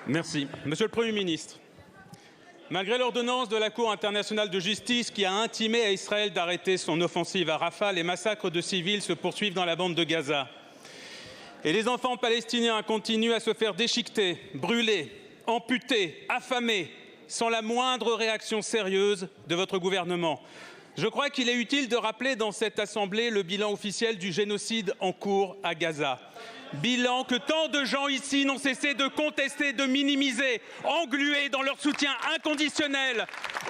Merci. Monsieur le Premier ministre, malgré l'ordonnance de la Cour internationale de justice qui a intimé à Israël d'arrêter son offensive à Rafah, les massacres de civils se poursuivent dans la bande de Gaza. Et les enfants palestiniens continuent à se faire déchiqueter, brûler, amputer, affamés, sans la moindre réaction sérieuse de votre gouvernement. Je crois qu'il est utile de rappeler dans cette Assemblée le bilan officiel du génocide en cours à Gaza. Bilan que tant de gens ici n'ont cessé de contester, de minimiser, englués dans leur soutien inconditionnel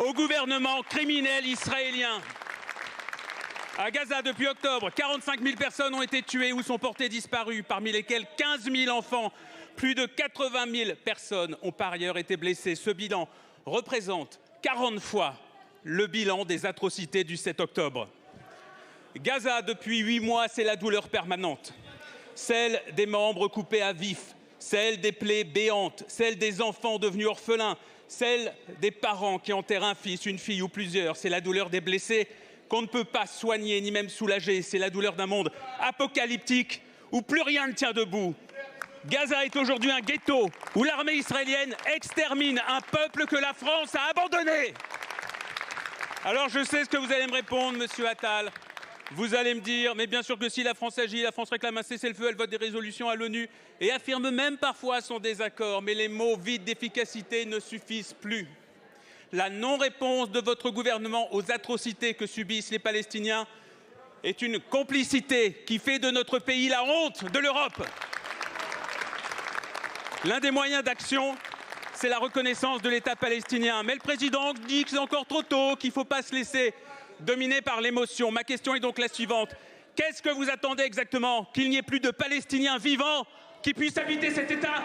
au gouvernement criminel israélien. À Gaza, depuis octobre, 45 000 personnes ont été tuées ou sont portées disparues, parmi lesquelles 15 000 enfants. Plus de 80 000 personnes ont par ailleurs été blessées. Ce bilan représente 40 fois le bilan des atrocités du 7 octobre. Gaza, depuis 8 mois, c'est la douleur permanente. Celle des membres coupés à vif, celle des plaies béantes, celle des enfants devenus orphelins, celle des parents qui enterrent un fils, une fille ou plusieurs. C'est la douleur des blessés qu'on ne peut pas soigner ni même soulager. C'est la douleur d'un monde apocalyptique où plus rien ne tient debout. Gaza est aujourd'hui un ghetto où l'armée israélienne extermine un peuple que la France a abandonné. Alors je sais ce que vous allez me répondre, monsieur Attal. Vous allez me dire, mais bien sûr que si la France agit, la France réclame un cessez-le-feu, elle vote des résolutions à l'ONU et affirme même parfois son désaccord. Mais les mots vides d'efficacité ne suffisent plus. La non-réponse de votre gouvernement aux atrocités que subissent les Palestiniens est une complicité qui fait de notre pays la honte de l'Europe. L'un des moyens d'action, c'est la reconnaissance de l'État palestinien. Mais le président dit que c'est encore trop tôt, qu'il ne faut pas se laisser dominer par l'émotion. Ma question est donc la suivante. Qu'est-ce que vous attendez exactement? Qu'il n'y ait plus de Palestiniens vivants qui puissent habiter cet État?